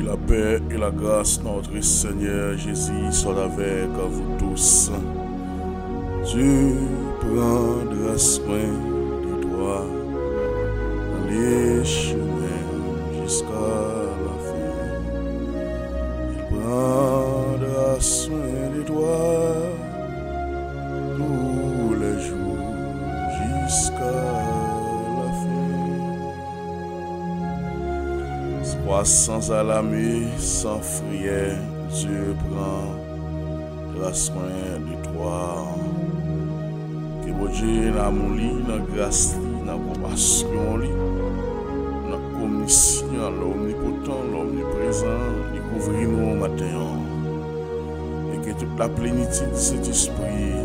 La paix et la grâce de notre Seigneur Jésus soient avec vous tous. Dieu prendra soin de toi dans les chemins jusqu'à la fin. Il prendra soin de toi tous les jours jusqu'à la fin. Sois sans alarmer, sans frayeur, Dieu prendra soin de toi. Que bon Dieu n'a mon lit, n'a grâce, n'a compassion, n'a commission, l'omnipotent, l'omniprésent, découvrir nous au matin. Et que toute la plénitude de cet esprit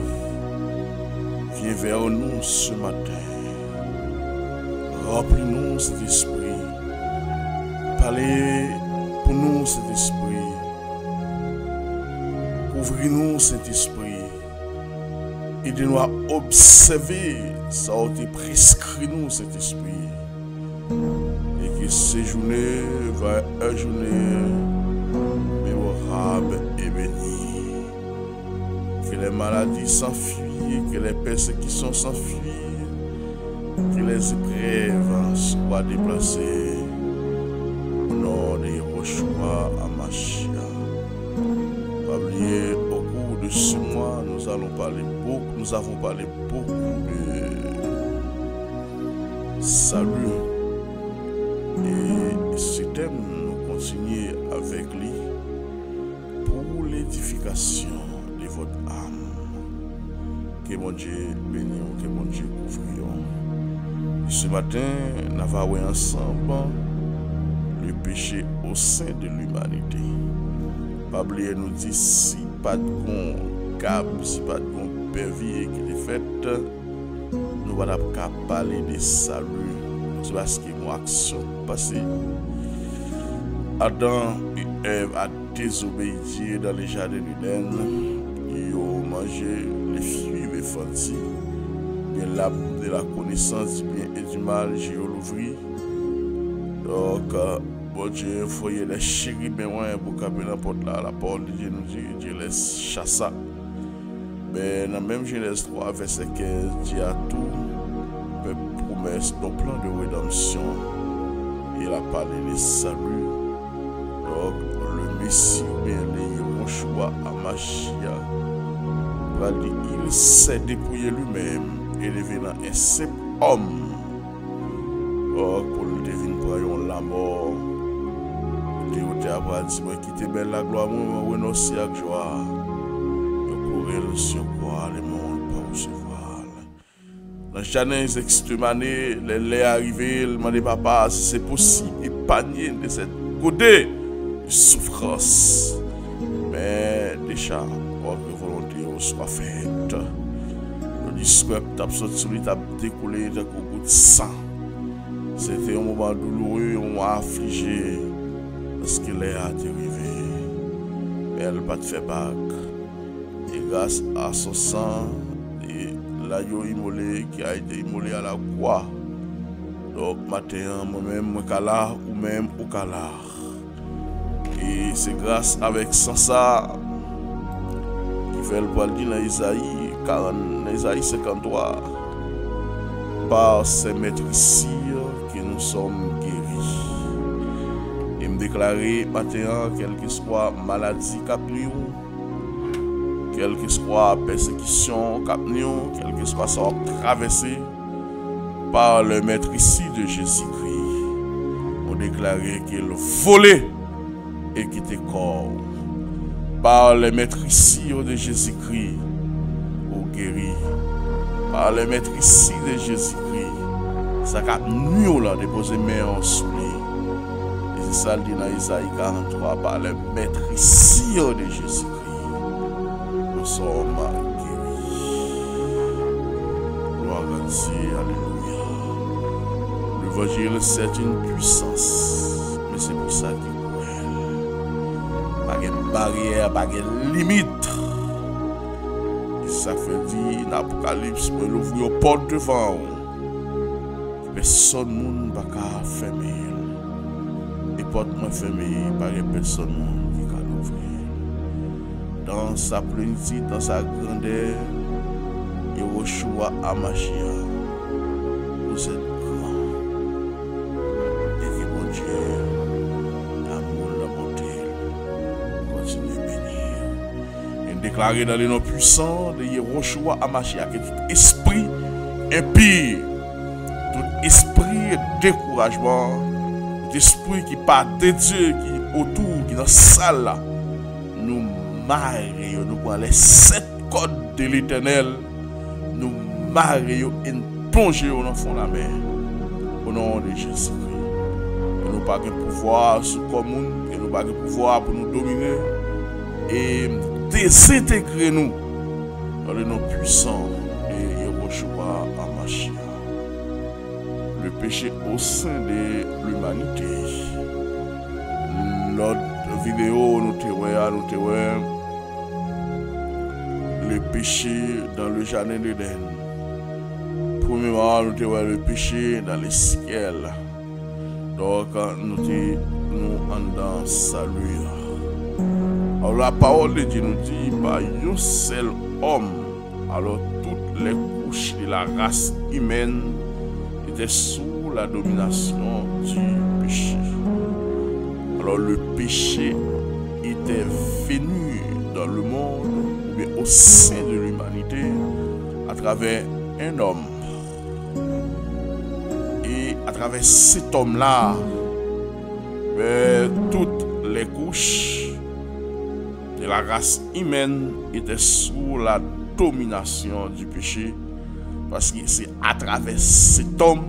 vienne vers nous ce matin. Remplis-nous cet esprit. Parlez pour nous cet esprit. Couvrez-nous cet esprit. Aidez-nous à observer ça a été prescrit nous cet esprit. Et que ces journées va être une journée mémorable et bénie. Que les maladies s'enfuient, que les persécutions s'enfuient, que les épreuves soient déplacées. Au nom de Yeshua Hamashia. Pas oublier, au cours de ce mois, nous avons parlé beaucoup de salut. Et ce thème, nous continuons avec lui pour l'édification de votre âme. Que mon Dieu bénisse, que mon Dieu couvre. Ce matin, nous allons voir ensemble le péché au sein de l'humanité. Pas oublier nous dit si pas de cap, si pas de pervie qui est faite, nous ne allons pas parler de salut. C'est parce que mon action passée, Adam et Ève a désobéi dans le jardin d'Éden. Ils ont mangé les fruits défendus. Mais l'arbre de la connaissance du bien et du mal, j'ai l'ouvert. Donc, bon Dieu, il faut y les chérubins pour caper n'importe là. La parole de Dieu nous dit, Dieu les chassa. Mais dans même Genèse 3, verset 15, Dieu a tout promesse dans plan de rédemption. Il a parlé de salut. Donc, le Messie, bien le Yeshua Hamashia, il s'est dépouillé lui-même et devenant un simple homme. Donc, pour le deviner pour la mort. Théoté a dit, moi quitter belle la gloire, moi renoncer à joie. Le surcroît, le monde pour recevoir. Dans Genèse extrêmement, les arrivés, le demandé papa si c'est possible épargner de cette côté de souffrance. Mais déjà, votre volonté soit faite. Le discours tape sur lui, tape découlé de beaucoup de sang. C'était un moment douloureux, un moment affligé, parce qu'il est arrivé. Mais elle n'a pas fait bague. Et grâce à son sang, et l'agneau immolé qui a été immolé à la croix. Donc, maintenant, moi-même, je suis là, ou même, au là. Et c'est grâce avec ça, qui fait le poil dit dans Isaïe 53, par ces maîtres ici, que nous sommes guéris. Et me déclarer maintenant, quelle que soit maladie capnée, quelle que soit persécution, capnion, quel que soit ça traversé par le maître ici de Jésus-Christ, on déclarait qu'il volait et qu'il était corps. Par le maître ici de Jésus-Christ, on guérit. Par le maître ici de Jésus-Christ, ça capnion là déposer main en sous lui. Et c'est ça le dit dans Isaïe 43, par le maître ici de Jésus-Christ. Nous sommes guéris. Gloire à Dieu, alléluia. L'évangile, c'est une puissance, mais c'est pour ça qu'il est. Pas de barrière, pas de limite. Et ça fait dire, l'Apocalypse, pour l'ouvrir aux portes devant. Personne ne va fermer. Et porte moi fermée, pas personne qui va l'ouvrir. Dans sa plénitude, dans sa grandeur, Yehoshua Amashia, vous êtes grand. Et que mon Dieu, l'amour, la bonté, continue à bénir. Et déclarer dans les noms puissants de Yehoshua Amashia que tout esprit impie, tout esprit découragement, tout esprit qui part de Dieu, qui est autour, qui est dans la salle là, nous marions, nous prenons les 7 codes de l'Éternel, nous marions et nous plongeons dans le fond de la mer. Au nom de Jésus-Christ. Et nous n'avons pas de pouvoir sur le commun, et nous n'avons pas de pouvoir pour nous dominer et désintégrer nous dans le nom puissant de Yehoshua Amashia. Le péché au sein de l'humanité. Notre vidéo, nous témoignons le péché dans le jardin d'Éden. Premièrement, nous témoignons le péché dans le ciel. Donc, nous en dans salut. Alors, la parole de Dieu nous dit, par un seul homme, alors toutes les couches de la race humaine étaient sous la domination du péché. Alors, le péché était venu dans le monde, mais au sein de l'humanité, à travers un homme. Et à travers cet homme-là, toutes les couches de la race humaine étaient sous la domination du péché. Parce que c'est à travers cet homme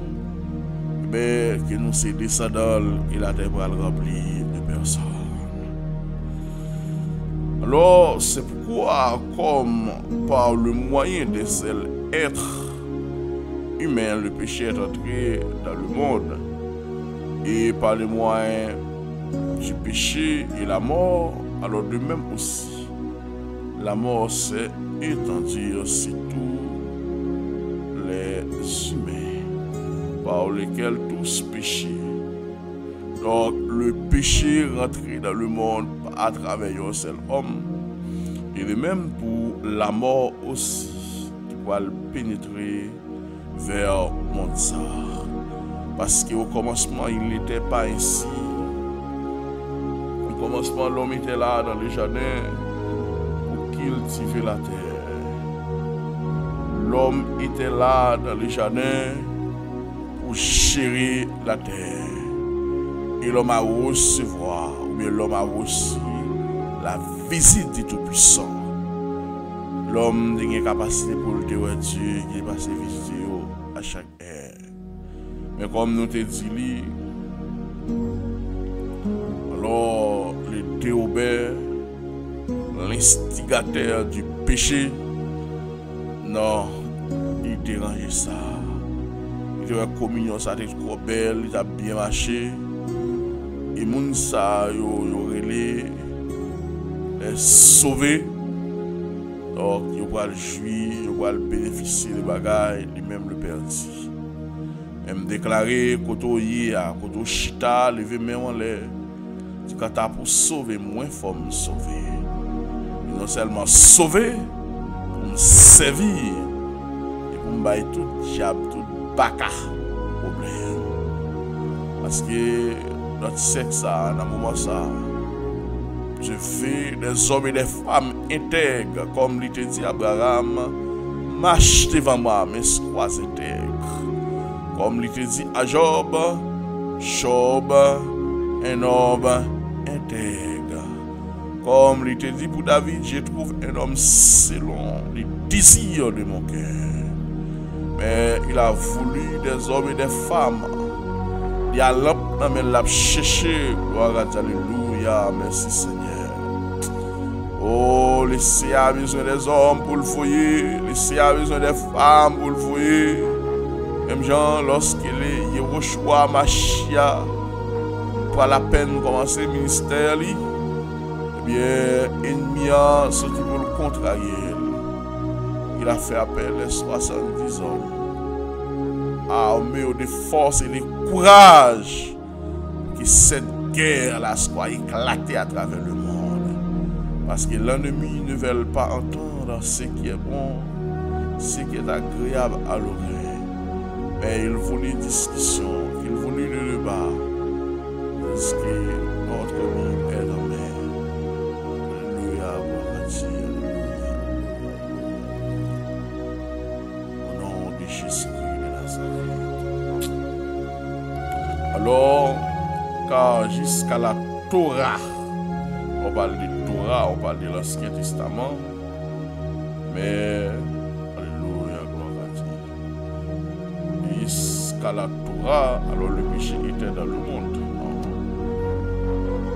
que nous sommes descendants et la terre va remplie de personnes. Alors, c'est pourquoi, comme par le moyen de cet être humain, le péché est entré dans le monde, et par le moyen du péché et la mort, alors de même aussi, la mort s'est étendue sur tous les humains, par lesquels tous péchaient. Donc, le péché rentré dans le monde à travers un seul homme, et de même pour la mort aussi, qui va pénétrer vers le monde. Parce qu'au commencement, il n'était pas ainsi. Au commencement, l'homme était là dans le jardin pour cultiver la terre. L'homme était là dans le jardin pour gérer la terre. Et l'homme a recevoir, ou bien l'homme a reçu la visite du Tout-Puissant. L'homme a une capacité pour le voir Dieu qui est passé visiter à chaque heure. Mais comme nous te dit, alors le déobert, l'instigateur du péché, non, il dérangeait ça. Il était en communion, ça était trop belle, il a bien marché. Et moun sa yo relé les sauver. Donc yo va le jouir, yo va le bénéficier de bagailles, lui-même le perdu. Même déclaré koto yé koto chita lever main en l'air. Tu quand t'as pour sauver moins faut me sauver. Et non seulement sauver pour me servir et pour me bailler tout diable, tout baka problème. Parce que notre sexe, dans le moment ça, je fais des hommes et des femmes intègres, comme il te dit Abraham, marche devant moi, mais sois intègre. Comme il te dit à Job, Job, un homme intègre. Comme il te dit pour David, je trouve un homme selon les désirs de mon cœur. Mais il a voulu des hommes et des femmes. Il y a l'homme, mais l'a cherché. Gloire à Dieu, alléluia, merci Seigneur. Oh, le Seigneur a besoin des hommes pour le foyer. Le Seigneur a besoin des femmes pour le foyer. Même Jean, lorsqu'il est Yehoshua Amashia, pour la peine de commencer le ministère, eh bien, l'ennemi a sorti pour le contrarier. Il a fait appel à 70 hommes. Armé de force et de courage, qui cette guerre là soit éclatée à travers le monde. Parce que l'ennemi ne veut pas entendre ce qui est bon, ce qui est agréable à l'oreille. Mais il voulait discussion, il voulait le débat. Parce que notre vie est en main. Alléluia, gloire à Dieu. Au nom de Jésus-Christ de Nazareth. Alors, car jusqu'à la Torah, on parle de Torah, on parle de l'Ancien Testament, mais, alléluia, gloire à Dieu. Jusqu'à la Torah, alors le péché était dans le monde.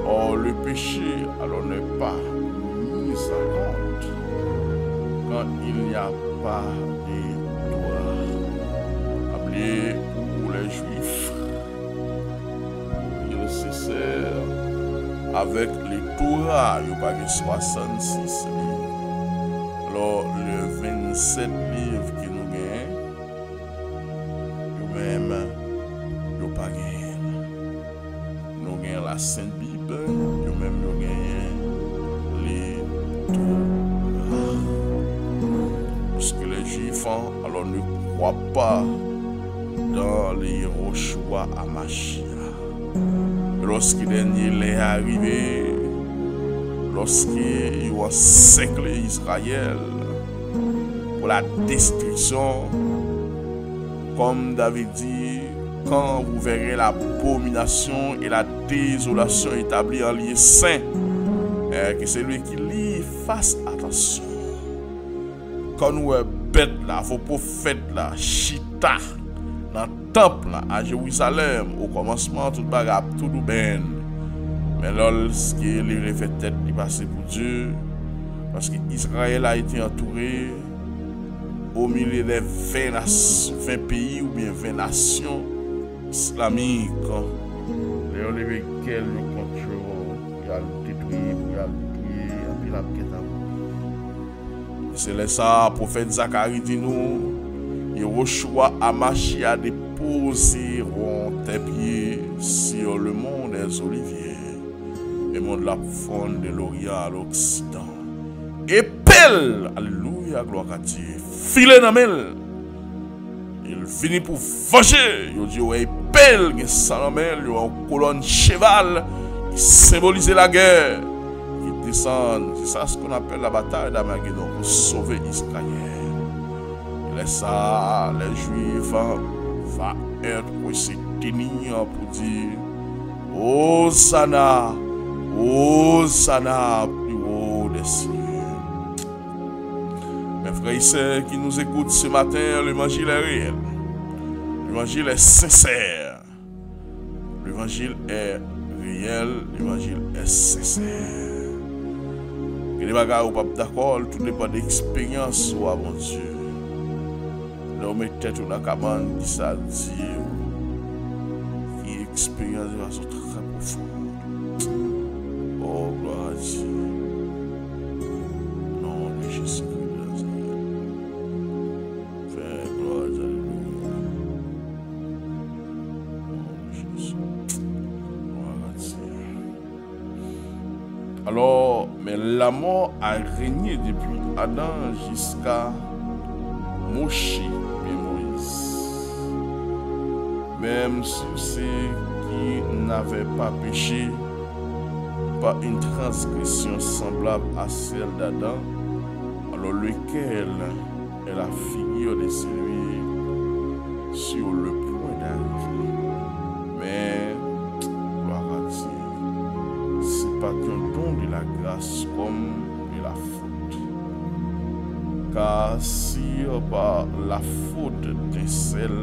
Or, le péché, alors n'est pas mis en compte quand il n'y a pas de Torah. Appelé pour les Juifs, il est nécessaire avec les Torah, il n'y a pas que 66 livres. Alors, le 27 livres qui nous gagnent, nous-mêmes, nous pas gagné. Nous gagnons la Sainte Bible, nous-mêmes, nous gagnons les Torah. Parce que les Juifs, alors, ne croient pas dans les Yehoshua HaMashiach. Lorsqu'il est arrivé, lorsqu'il a encerclé Israël pour la destruction, comme David dit, quand vous verrez l'abomination et la désolation établie en lieu saint, que celui qui lit fasse attention. Quand nous sommes bêtes là, vos prophètes là, chita, dans le temple là, à Jérusalem, au commencement, tout bagarre, tout bien. Mais lorsqu'il les fait tête, il passe pour Dieu, parce qu'Israël a été entouré au milieu des 20 pays ou bien 20 nations islamiques. Les enlevés quels le contrôle, il a le détruit, il a le tuer, et puis la quête. C'est là ça, prophète Zacharie dit nous, Yehoshua HaMashiach a déposé tes pieds sur le mont des Oliviers, et monde la faune de l'Orient à l'Occident. Et pelle, alléluia, gloire à Dieu, filet dans mel. Il finit pour venger. Il dit, ouais, pelle, il y a une colonne cheval qui symbolise la guerre, qui descend. C'est ça ce qu'on appelle la bataille d'Armageddon pour sauver Israël. Et ça, les Juifs vont être pour se tenir pour dire, Hosanna, Hosanna, plus haut des cieux. Mes frères et sœurs qui nous écoutent ce matin, l'évangile est réel. L'évangile est sincère. L'évangile est réel, l'évangile est sincère. Que les bagages ou pas d'accord, tout dépend d'expérience ou mon Dieu. Là, on met tête dans la cabane qui ça dit, qui expérience de façon très profonde. Oh, gloire à Dieu. Non, de Jésus. Alors, mais la mort a régné depuis Adam jusqu'à Moshi et Moïse. Même sur ceux qui n'avaient pas péché par une transgression semblable à celle d'Adam, alors lequel est la figure de celui sur le point d'arriver. Mais, gloire à Dieu, c'est pas qu'un don de la grâce comme de la faute. Car si par la faute d'un seul,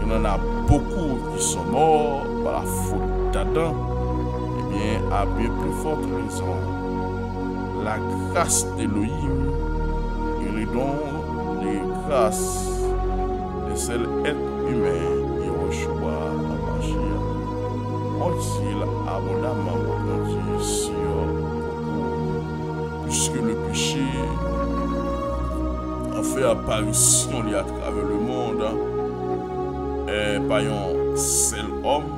il y en a beaucoup qui sont morts par la faute d'Adam, eh bien, à bien plus forte raison, la grâce d'Élohim et les dons de grâce de seul être humain, Yehoshua HaMashiach, ont-ils abondamment répandu sur beaucoup, puisque le péché a fait apparition à travers le monde, et par un seul homme,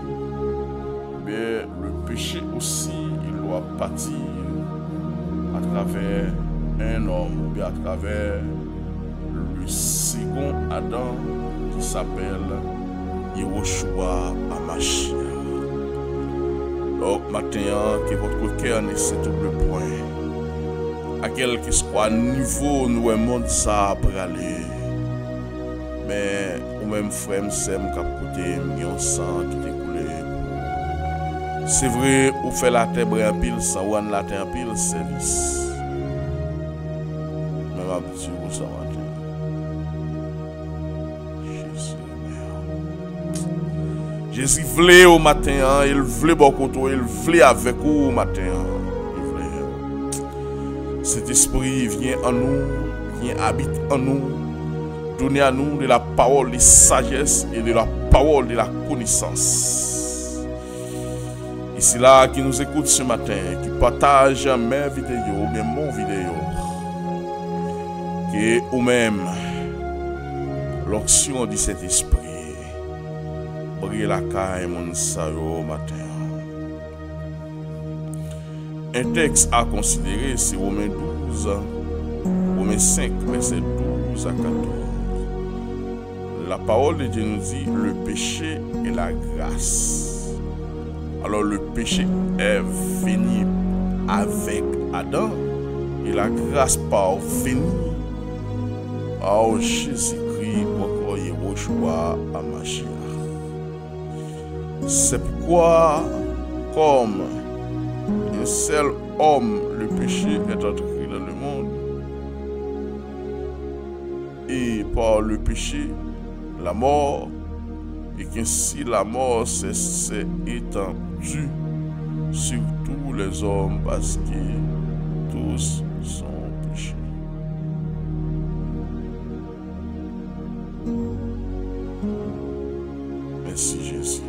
mais péché aussi, il doit partir à travers un homme, ou bien à travers le second Adam qui s'appelle Yehoshua Hamashiach. Donc, maintenant, que votre cœur ne s'étouffe point. À quel que soit niveau nous un monde ça pour aller. Mais, ou même frère, c'est mon cap côté, mon sang qui t'écoule. C'est vrai, ou fait la terre en pile, sans ou la terre en pile, service. Mais ma petite ou ça matin. Jésus voulait au matin, il voulait beaucoup, il voulait avec vous au matin. Cet esprit vient en nous, vient habite en nous, donner à nous de la parole de sagesse et de la parole de la connaissance. Et c'est là qui nous écoute ce matin, qui partage mes vidéos, bien mon vidéo, que ou même l'onction de cet esprit. Brille la caille mon sayo matin. Un texte à considérer, c'est Romains 12, Romains 5, verset 12 à 14. La parole de Dieu nous dit le péché et la grâce. Alors le péché est venu avec Adam et la grâce par venu par Jésus-Christ encore Yehoshua Hamashiach. C'est pourquoi, comme un seul homme, le péché est entré dans le monde, et par le péché, la mort, et qu'ainsi la mort s'est étendue sur tous les hommes parce que tous sont péchés. Merci Jésus.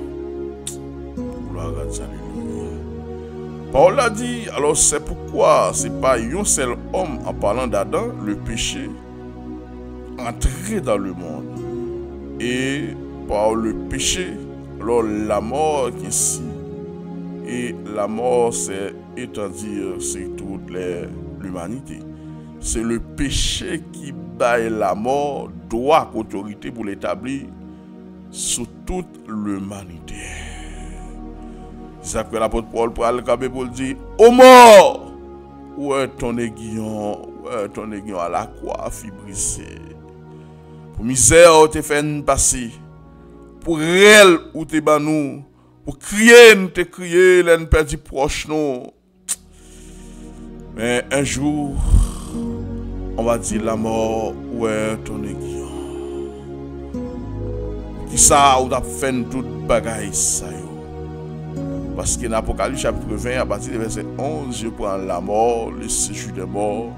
Paul a dit, alors c'est pourquoi c'est pas un seul homme, en parlant d'Adam, le péché entré dans le monde. Et par le péché, alors la mort qui est ici. Et la mort c'est étendu sur toute l'humanité. C'est le péché qui baille la mort, droit autorité pour l'établir sur toute l'humanité. C'est ça que l'apôtre Paul pour aller pour dire, ô mort, où est ton aiguillon, à la croix fibrisée. Pour misère où t'es fait passer, pour réel où t'es banou, pour crier, nous t'es crié, l'un perdu proche nous. Mais un jour, on va dire la mort, où est ton aiguillon. Qui ça ou t'as fait toute bagaille ça yo. Parce que dans l'Apocalypse chapitre 20, à partir du verset 11, je prends la mort, le séjour des morts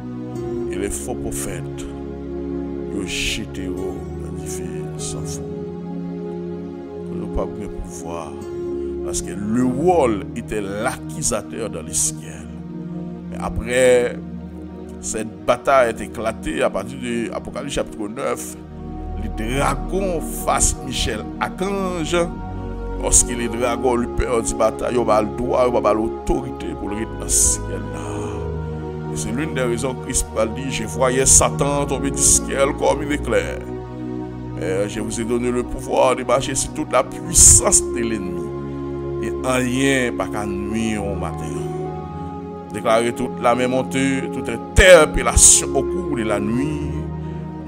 et les faux prophètes. Ils ont jeté dans les feux sans fond. Nous n'avons pas de pouvoir. Parce que le rôle était l'accusateur dans les ciels. Mais après, cette bataille est éclatée à partir de l'Apocalypse chapitre 9. Les dragons face Michel Archange. Lorsque les dragons lui perdent la bataille, ils ont le droit, ils ont l'autorité pour le rythme dans le ciel. C'est l'une des raisons que Christ a dit, je voyais Satan tomber du ciel comme une éclair. Mais je vous ai donné le pouvoir de marcher sur toute la puissance de l'ennemi. Et en rien, pas qu'à nuit au matin. Déclarer toute la même montée, toute interpellation au cours de la nuit,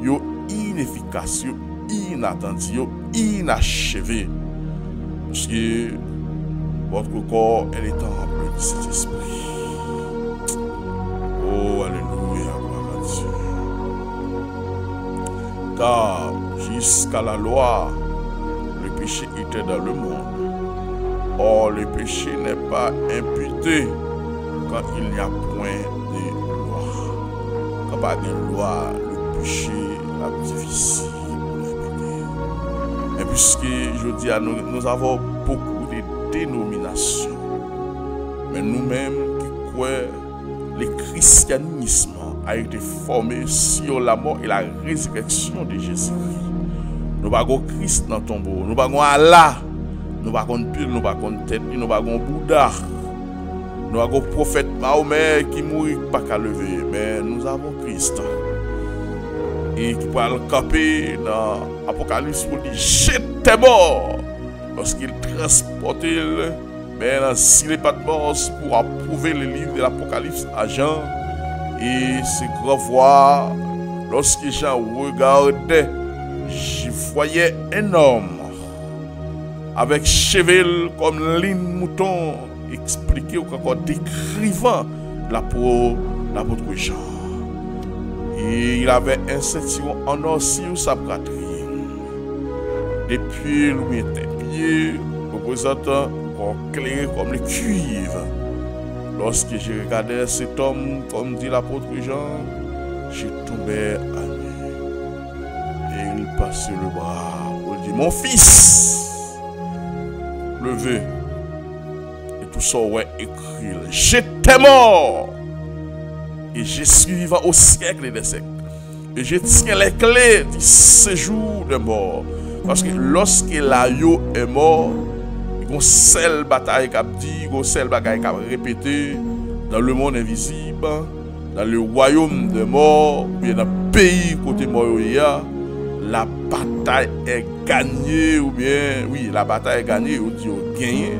yo inefficace, yo inattendu, yo inachevé. Parce que votre corps elle est rempli de cet esprit. Oh, alléluia, gloire à Dieu. Car jusqu'à la loi, le péché était dans le monde. Or, le péché n'est pas imputé quand il n'y a point de loi. Quand pas de loi, le péché est difficile. Et puisque je dis à nous avons beaucoup de dénominations, mais nous-mêmes qui croyons, le christianisme a été formé sur la mort et la résurrection de Jésus-Christ. Nous n'avons pas Christ dans le tombeau, nous n'avons pas Allah, nous n'avons pas pile, nous n'avons pas tête, nous n'avons pas Bouddha, Nous avons un prophète Mahomet qui mourit pas qu'à lever, mais nous avons Christ. Et qui peut le camper dans l'Apocalypse pour dire j'étais mort. Lorsqu'il transportait dans s'il n'est pas de mort pour approuver le livre de l'Apocalypse à Jean. Et ces grands voix, lorsque Jean regardait, je voyais un homme avec cheveux comme ligne mouton, expliqué ou encore décrivant l'apôtre Jean. Et il avait un ceinturon en or sur sa poitrine. Depuis lui était pied, représentant clair comme le cuivre. Lorsque j'ai regardé cet homme, comme dit l'apôtre Jean, j'ai tombé à nu. Et il passait le bras. Il dit, mon fils, levez. Et tout ça, ouais, écrit, j'étais mort. Et je suis vivant au siècle des siècles. Et je tiens les clés du séjour de mort. Parce que lorsque l'agneau est mort, il y a une seule bataille qui a dit, une seule bataille qui a répété dans le monde invisible, dans le royaume de mort, ou bien dans le pays côté mort, la bataille est gagnée, ou bien, oui, la bataille est gagnée, ou dit gagnée,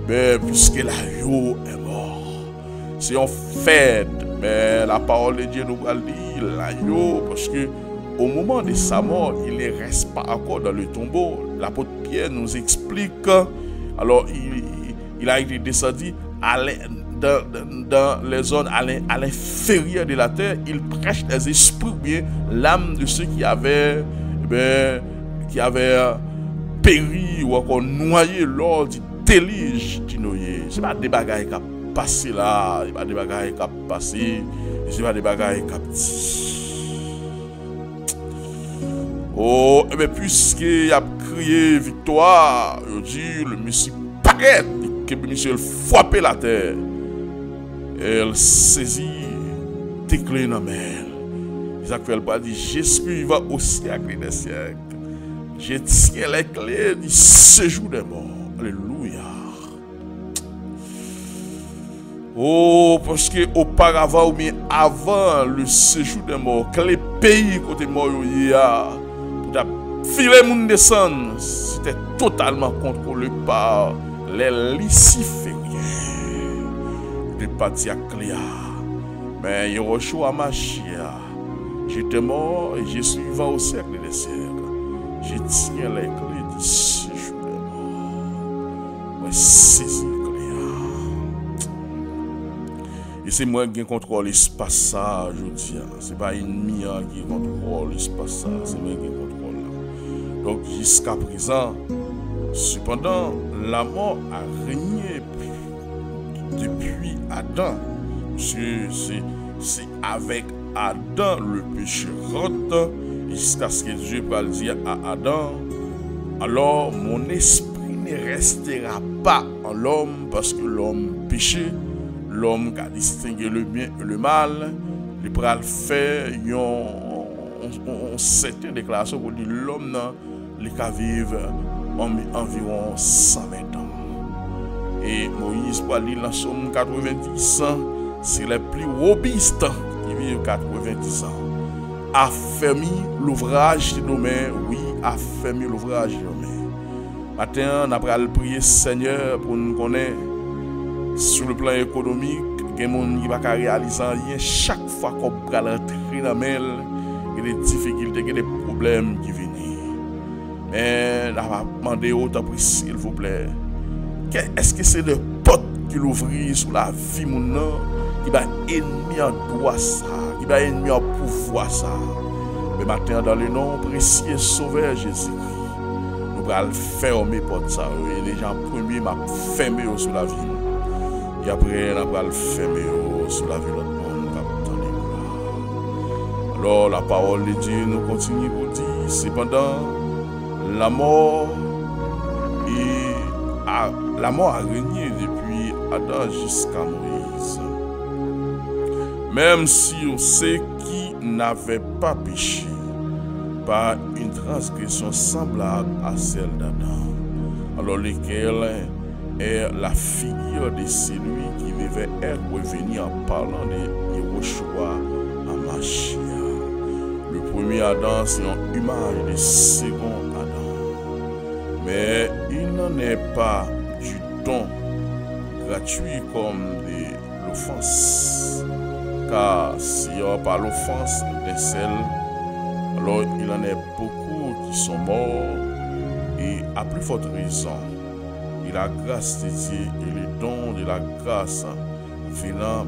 mais puisque l'agneau est mort. C'est un fait. Mais la parole de Dieu nous va dire l'agneau, parce que au moment de sa mort, il ne reste pas encore dans le tombeau. L'apôtre Pierre nous explique, alors il a été descendu dans les zones à l'inférieur de la terre. Il prêche les esprits, bien l'âme de ceux qui avaient péri ou encore noyé lors du déluge du Noé. Ce n'est pas des bagailles qui passé là, il n'y a pas de bagailles qui ont passé, il n'y a pas de bagailles qui ont dit. Oh, et bien puisqu'il a crié victoire, il dit le monsieur paraît, que le monsieur frappé la terre, elle saisit tes clés dans la main. Isaac pas dit, je suis vivant au siècle des siècles. Je tiens les clés du séjour des morts. Alléluia. Oh, parce que auparavant ou bien avant le séjour des morts, que les pays côté mort y a, pour filer moun descendre, c'était totalement contrôlé par les lucifériens. De parti à Cléa. Mais Yehoshua Mashiach, j'étais mort et je suis vivant au siècle des siècles. Je tiens les clés du séjour des morts. Moi, saisis. Et c'est moi qui contrôle l'espace ça, je dis. C'est pas l'ennemi qui contrôle l'espace ça, c'est moi qui contrôle. Donc jusqu'à présent, cependant, la mort a régné depuis Adam. C'est avec Adam le péché rentre, jusqu'à ce que Dieu va dire à Adam, alors mon esprit ne restera pas en l'homme parce que l'homme péché. L'homme qui a distingué le bien et le mal, il pourra faire une certaine déclaration pour dire l'homme qui vivre environ 120 ans. Et Moïse, pour lire dans Somme 90 ans, c'est les plus robustes qui vivent 90 ans. Affermi l'ouvrage de nos mains, oui, affermi l'ouvrage de nos mains. Maintenant, on a prié Seigneur pour nous connaître. Sur le plan économique, il y a des gens qui ne peuvent pas réaliser rien. Chaque fois qu'on peut rentrer dans le mail, il y a des difficultés, il y a des problèmes qui viennent. Mais on va demander autant, s'il vous plaît. Est-ce que c'est le pot qui l'ouvre sur la vie qui va ennemi en droit ça, qui va ennemi en pouvoir ça? Mais maintenant, dans le nom précieux Sauveur Jésus-Christ, nous allons fermer porte ça. Et les gens premiers m'ont fermé sur la vie. Et après, on va le fermer sur la vie de l'autre monde. Alors, la parole de Dieu nous continue pour dire, cependant, la mort a régné depuis Adam jusqu'à Moïse. Même si on sait qui n'avait pas péché par une transgression semblable à celle d'Adam, alors lesquels est la figure de celui qui devait être revenu en parlant de Yehoshua HaMashiach. Le premier Adam, c'est une image du second Adam. Mais il n'en est pas du don gratuit comme de l'offense. Car si on par l'offense d'un seul, alors il en est beaucoup qui sont morts. Et à plus forte raison, et la grâce de Dieu et le don de la grâce venant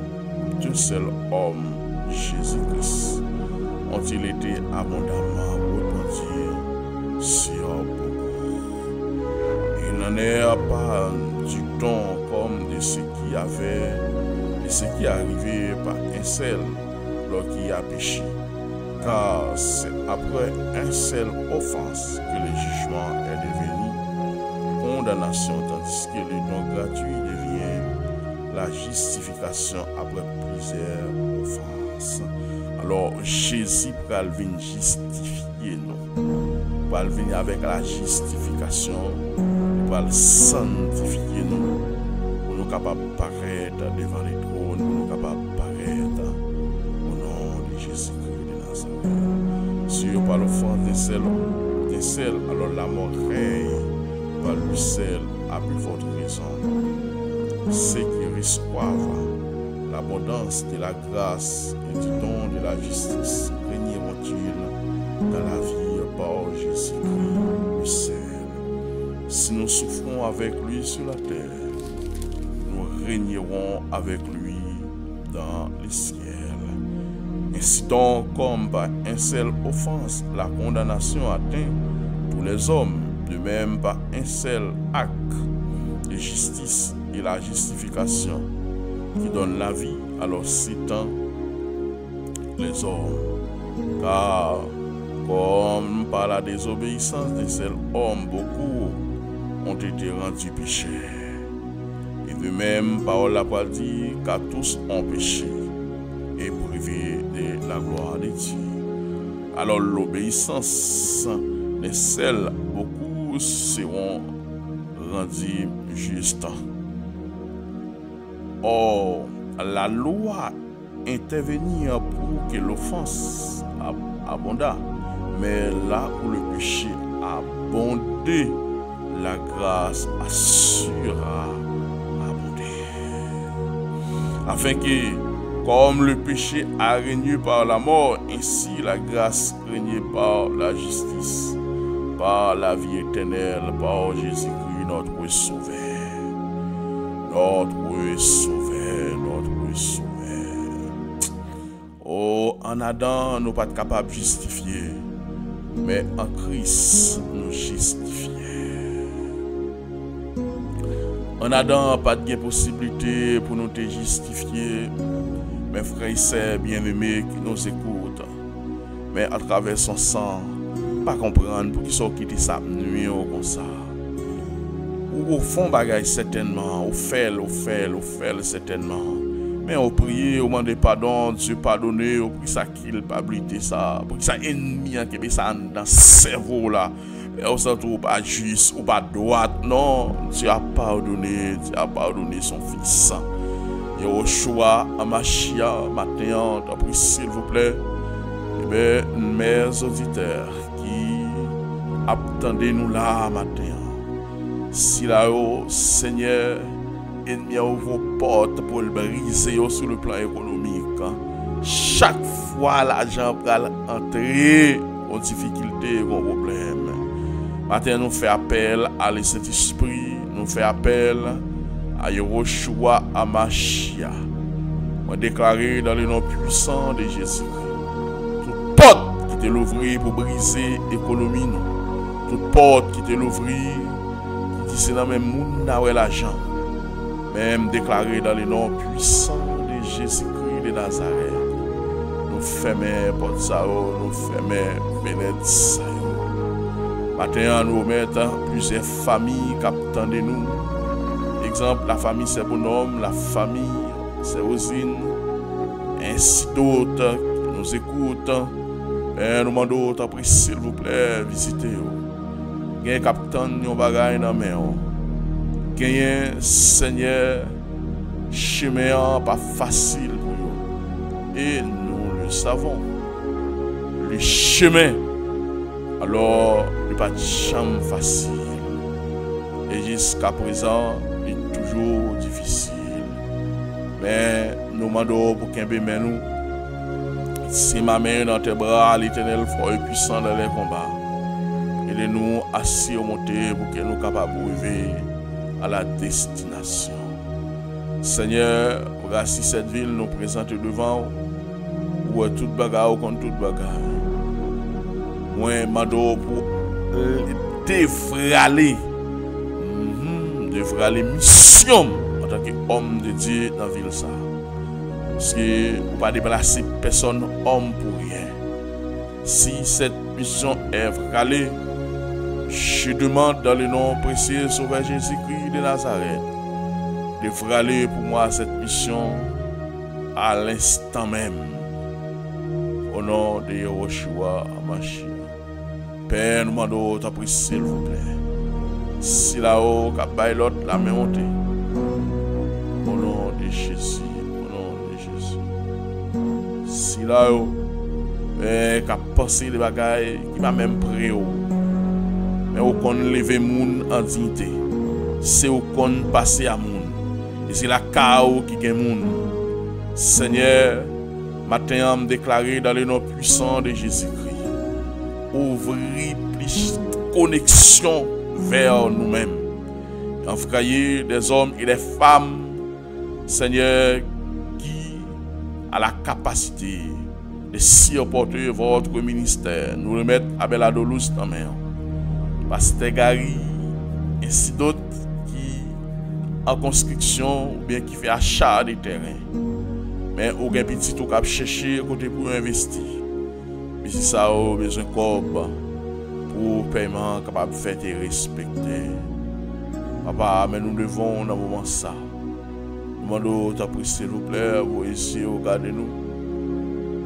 d'un seul homme, Jésus-Christ, ont-ils été abondamment répandus sur beaucoup. Il n'en est pas du don comme de ce qui avait, de ce qui est arrivé par un seul lorsqu'il a péché. Car c'est après un seul offense que le jugement est devenu condamnation, tandis que le don gratuit devient la justification après plusieurs offenses. Alors Jésus va venir justifier nous, va venir avec la justification, il va sanctifier nous, pour nous capables de paraître devant les trônes, pour nous capables de paraître au nom de Jésus-Christ. Si on parle l'offense des sels, alors la mort règne par le sel à plus forte raison. Ceux qui reçoivent l'abondance de la grâce et du don de la justice régneront-ils dans la vie par Jésus-Christ le sel. Si nous souffrons avec lui sur la terre, nous régnerons avec lui dans les cieux. Ainsi donc, comme par une seule offense, la condamnation atteint tous les hommes, de même par un seul acte de justice et la justification qui donne la vie, alors citant les hommes. Car, comme par la désobéissance d'un seul homme, beaucoup ont été rendus pécheurs. Et de même, parole la parole dit, car tous ont péché et privé de la gloire de Dieu. Alors l'obéissance des seuls, beaucoup seront rendus justes. Or, la loi intervenir pour que l'offense abondât, mais là où le péché a abondé, la grâce assurera abonder. Afin que comme le péché a régné par la mort, ainsi la grâce régné par la justice, par la vie éternelle, par Jésus-Christ, notre Sauveur. Notre Sauveur, notre Sauveur. Oh, en Adam, nous ne sommes pas capables de justifier, mais en Christ, nous justifions. En Adam, pas de possibilité pour nous te justifier. Mes frères et sœurs bien-aimés qui nous écoutent, mais à travers son sang, pas comprendre pour qu'ils soient quittés ça nuit comme ça. Ou au fond, bagaille certainement, au fait certainement. Mais on prie, on demande pardon, Dieu pardonner, on prie sa culpabilité, ça, pour que ça ennemi qui ça dans le cerveau là. Et on s'en trouve pas juste ou pas droite, non. Dieu a pardonné son fils. Yehoshua HaMashiach, matin, t'en prie s'il vous plaît, eh bien, mes auditeurs qui attendez-nous là matin, si là, Seigneur, ennemi ouvre vos portes pour le briser sur le plan économique, chaque fois l'argent va entrer en difficulté, en problème. Matin, nous fait appel à Saint-Esprit, nous fait appel à Yehoshua HaMashiach. On déclaré dans le nom puissant de Jésus-Christ. Toute porte qui te l'ouvrir pour briser l'économie, toute porte qui te l'ouvrir, qui dit c'est dans le même monde où l'argent. Même déclaré dans le nom puissant de Jésus-Christ de Nazareth. Nous fermons porte ça, nous fermons fenêtre ça. Maintenant, nous mettons plusieurs familles qui attendent nous. Exemple, la famille c'est bonhomme, la famille c'est Rosine, ainsi d'autres qui nous écoutent. Et nous demandons d'autres, s'il vous plaît, visitez-vous. Il y a un capitaine qui a un bagage dans la main. gagner, Seigneur, chemin pas facile pour nous. Et nous le savons. Le chemin, alors, il n'est pas de chambre facile. Et jusqu'à présent, il est toujours difficile. Mais nous demandons pour qu'il y ait nous. Si ma main dans tes bras, l'Éternel fort et puissant dans les combats. Aidez-nous à surmonter pour que nous soyons capables de arriver à la destination. Seigneur, voici cette ville nous présente devant où est toute bagarre contre toute bagarre. Moi, mando pour défraler mission en tant qu'homme de Dieu dans la ville. Parce que vous ne pas déplacer personne homme pour rien. Si cette mission est fralée, je demande dans le nom précieux Sauveur Jésus-Christ de Nazareth de frâler pour moi cette mission à l'instant même. Au nom de Yahushua Hamashiach. Père, nous demandons ta prière, s'il vous plaît. Si là-haut, qu'à l'autre la main montée. Au nom de Jésus. Au nom de Jésus. Si là-haut, qu'à penser les bagailles qui m'a même pris. Mais au qu'on lever moun en dignité. C'est au qu'on passe à moun. Et c'est la chaos qui gagne moun. Seigneur, matin, me déclarer dans le nom puissant de Jésus-Christ. Ouvrir plus de connexion vers nous-mêmes. Envoyer des hommes et des femmes, Seigneur, qui a la capacité de supporter votre ministère. Nous remettre à Beladolus dans la main. Pasteur Gary, ainsi d'autres qui en construction ou bien qui fait achat de terrain. Mais au gain petit tout cap chercher côté pour investir. Mais si ça a besoin de corps pour paiement capable de faire et respecter. Papa, mais nous devons dans moment ça. Nous demandons ta prière s'il vous plaît, vous essayer de regarder nous.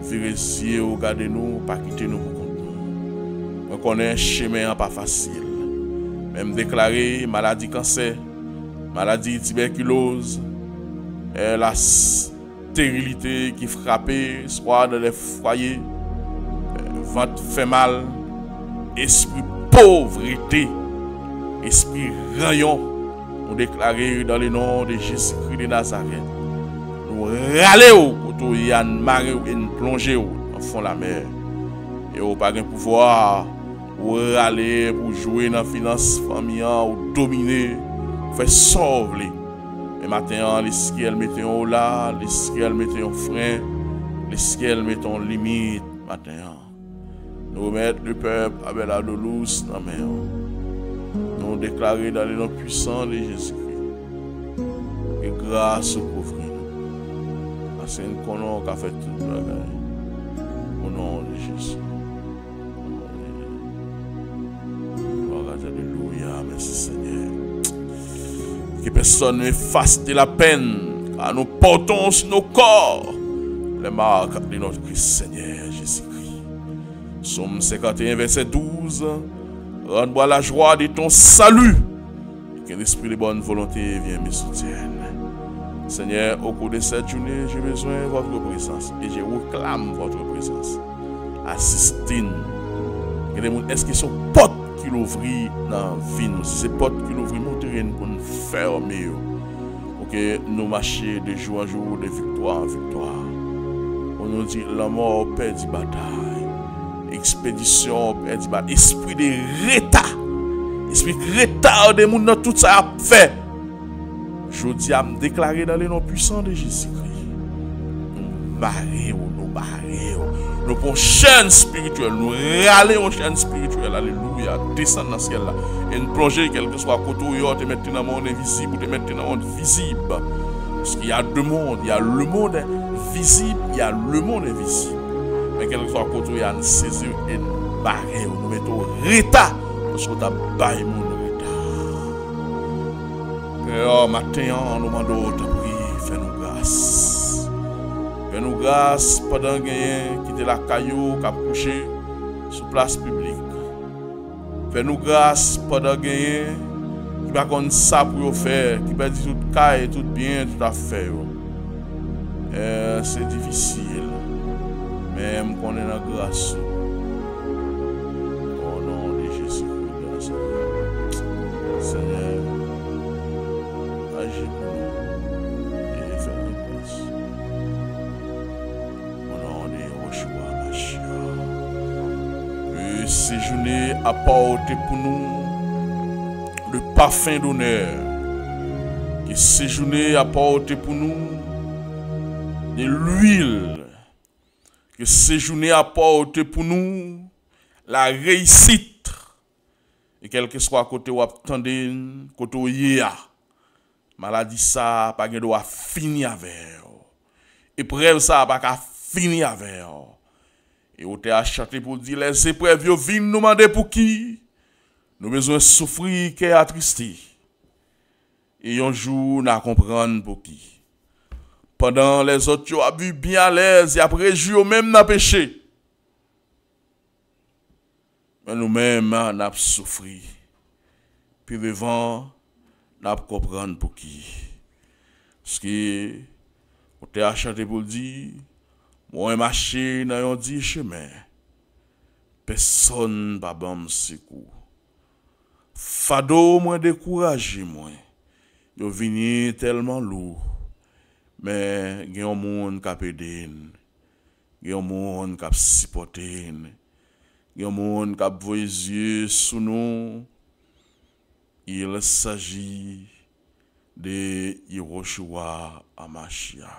Vérifier, regarder nous, pas quitter nous pour compte nous. On connaît un chemin pas facile. Même déclarer maladie cancer, maladie tuberculose, la stérilité qui frappe, soit dans les foyers, ventre fait mal, esprit pauvreté, esprit rayon, nous déclarer dans le nom de Jésus-Christ de Nazareth. Nous râler autour de Yann Marie ou une plongée en fond de la mer. Et au pas de pouvoir ou râler pour jouer dans la finance familiale ou dominer, faire sauver. Et maintenant, les ciels mettent en là, les ciels mettent en frein, les ciels mettent en limite. Maintenant, nous remettons le peuple avec la douce dans la main. Nous déclarer dans le nom puissant de Jésus-Christ. Et grâce au pauvre. C'est un colon qui a fait tout le bagage. Au nom de Jésus. Alléluia, merci Seigneur. Que personne ne fasse de la peine, car nous portons sur nos corps les marques de notre Christ Seigneur Jésus-Christ. Psaume 51, verset 12. Rends-moi la joie de ton salut, et que l'esprit de bonne volonté vienne me soutienne. Seigneur, au cours de cette journée, j'ai besoin de votre présence et je réclame votre présence. Assistez-nous. Est-ce que ce sont portes qui l'ouvrent dans la vie? Si c'est portes qui l'ouvrent, nous terrain pour nous fermer. Pour que nous marchions de jour en jour, de victoire en victoire. On nous dit la mort perd la bataille. Expédition perd la bataille. Esprit de retard. Esprit de retard de monde dans tout ça a fait. Je dis à me déclarer dans le nom puissant de Jésus-Christ. Nous barrer, nous prenons chaîne spirituelle, nous râler en chaîne spirituelle, alléluia, descendre dans le ciel là, et nous plonger quel que soit côté où te mettre dans le monde invisible, ou te mettre dans le monde visible. Parce qu'il y a deux mondes, il y a le monde visible, il y a le monde invisible. Mais quel que soit côté où il y a une saisir et nous barrer, nous mettons retard, parce qu'on a baillé mon oh, matin, nous demandons ta prière, fais-nous grâce. Fais-nous grâce pendant que quitter la caillou qui a couché sur place publique. Fais-nous grâce pendant que pas comme ça pour faire, qui perdit tout caille, tout bien, tout à fait. C'est difficile. Même qu'on est dans la grâce. Au nom de Jésus-Christ, Seigneur, agis pour nous et fais-nous grâce. Au nom de Yeshua Mashiach, que ces journées apportent pour nous le parfum d'honneur. Que ces journées apportent pour nous de l'huile. Que ces journées apportent pour nous la réussite. Et quel que soit côté où attendez, côté où yéa, maladie ça pas doit finir avec. Épreuve ça pas qu'à finir avec. Et on t'a chanté pour dire les épreuves viennent nous demander pour qui nous besoin souffrir qu'est attristé. Et un jour n'a comprendre pour qui. Pendant les autres ont vu bien à l'aise et après jour même n'a péché. Mais nous-mêmes, nous avons souffert. Puis devant, nous avons compris pour qui. Parce que, on t'a chanté pour dire, moi, marché dans un dit chemin. Personne ne va me secours. Fado, moi, découragé, moi. Yo vini tellement lourd. Mais, il y a un monde qui a aidé. Il y a un monde qui a supporté. Il y a un monde qui a voyé les yeux sous nous. Il s'agit de Yeshua Hamashiach.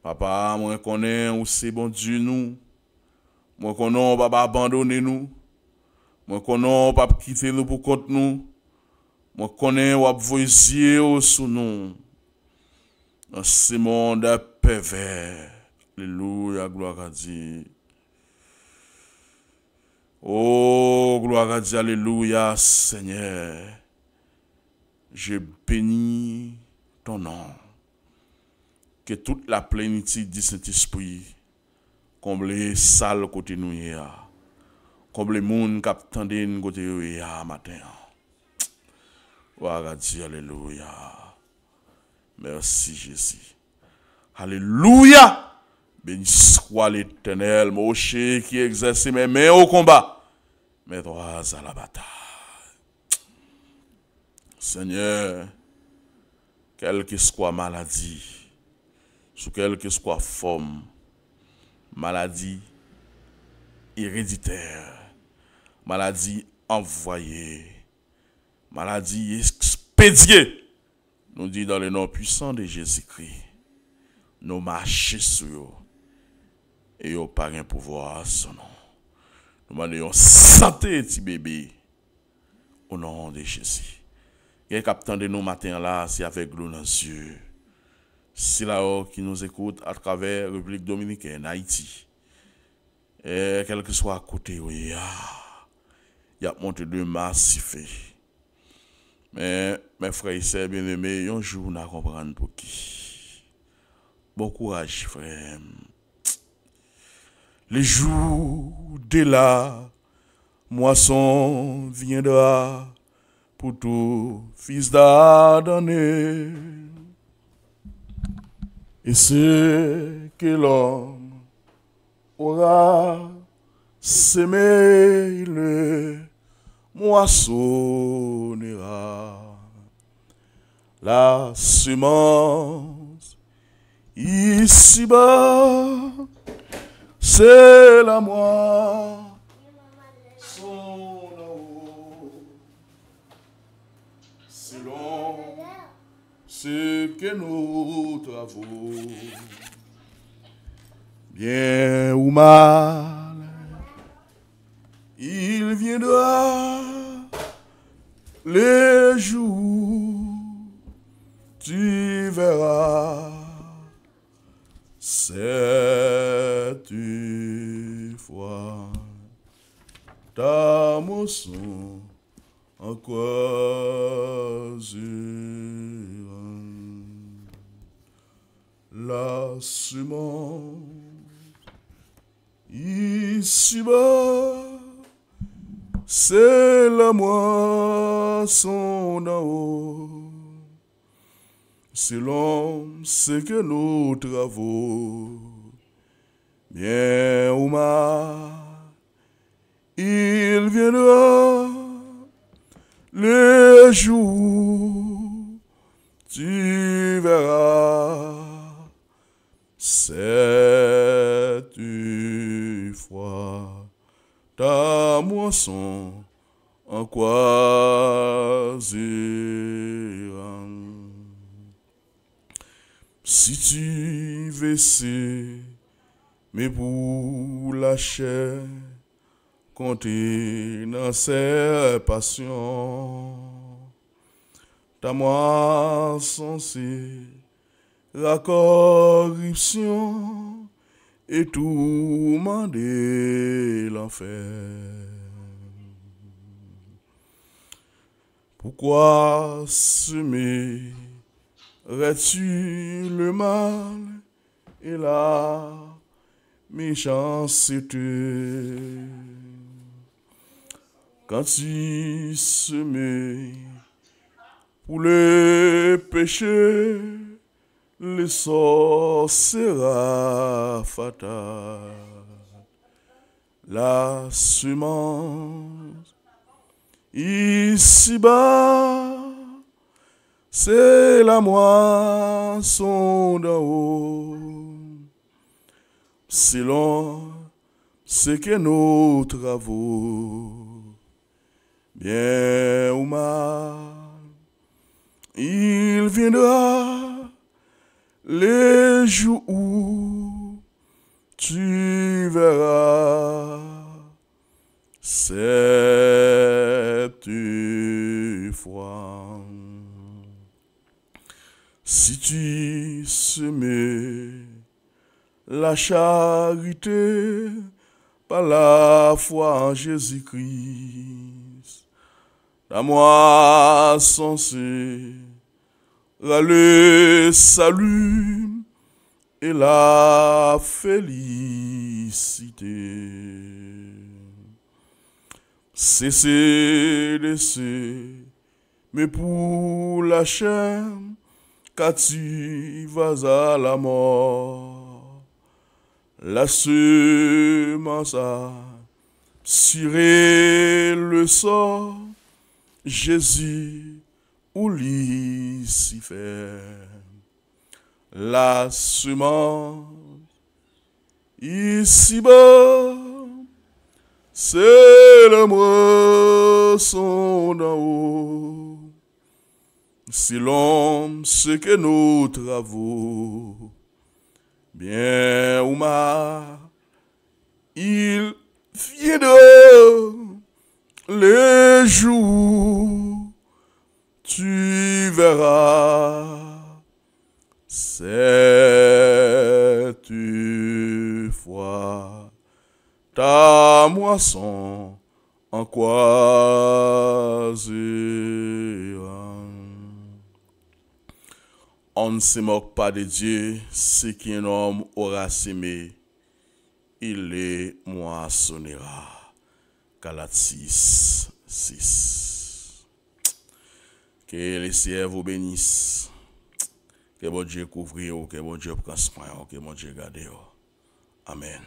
Papa, moi connais où c'est bon Dieu nous. Moi connais on va pas abandonner nous. Moi connais on va pas quitter nous pour compte nous. Moi connais on va voyer les yeux sous nous. Dans ce monde pervers. Alléluia, gloire à Dieu. Oh, gloire à Dieu, alléluia, Seigneur. Je bénis ton nom. Que toute la plénitude du Saint-Esprit comble sale côté nous hier. Comble le monde qui attendait côté hier matin. Gloire à Dieu, alléluia. Merci Jésus. Alléluia. Béni soit l'Éternel, Moshe qui exerce mes mains au combat, mes droits à la bataille. Seigneur, quelle que soit maladie, sous quelle que soit forme, maladie héréditaire, maladie envoyée, maladie expédiée, nous dit dans le nom puissant de Jésus-Christ, nous marchons sur eux. Et au pas un pouvoir son nom. Nous demandons santé petit bébé au nom de Jésus. Et capitaine de nous matin là, c'est avec l'eau dans les yeux. C'est là qui nous écoute à travers la République Dominicaine, Haïti. Et quel que soit à côté, oui, il y a monté de massif. Mais mes frères et sœurs bien-aimés, un jour nous comprendre pour qui. Bon courage, frère. Les jours de la moisson viendra pour tout fils d'Adam. Et ce que l'homme aura semé, le moissonnera. La semence ici-bas, c'est la moisson là-haut, selon ce que nous travaux, bien ou mal, il viendra les jours, tu verras. Cette fois, ta moisson encore la semence ici-bas, c'est la moisson d'en haut. C'est l'homme, c'est que nos travaux, bien ou mal, il viendra le jour, tu verras, cette fois, ta moisson en croisera. Si tu veux mais pour la chair, compter dans ses passions, ta moisson c'est la corruption et tout mander l'enfer. Pourquoi semer tu le mal et la méchanceté? Quand tu semais pour le péché, le sort sera fatal. La semence ici-bas, c'est la moisson d'en haut. Selon ce que nos travaux, bien ou mal, il viendra les jours où tu verras cette fois. Si tu semais la charité par la foi en Jésus-Christ, la moisson sera le salut et la félicité. Cessez de mais pour la chaîne, car tu vas à la mort. La semence a tiré le sort, Jésus ou Lucifer. La semence ici-bas, c'est le moisson d'en haut. C'est l'homme, ce que nos travaux, bien ou mal, il viendra les jours, tu verras cette fois ta moisson en croisera. On ne se moque pas de Dieu, ce qu'un homme aura semé, il les moissonnera. Galates 6, 6. Que les cieux vous bénissent. Que bon Dieu couvre, que bon Dieu prenne soin, que bon Dieu garde. Amen.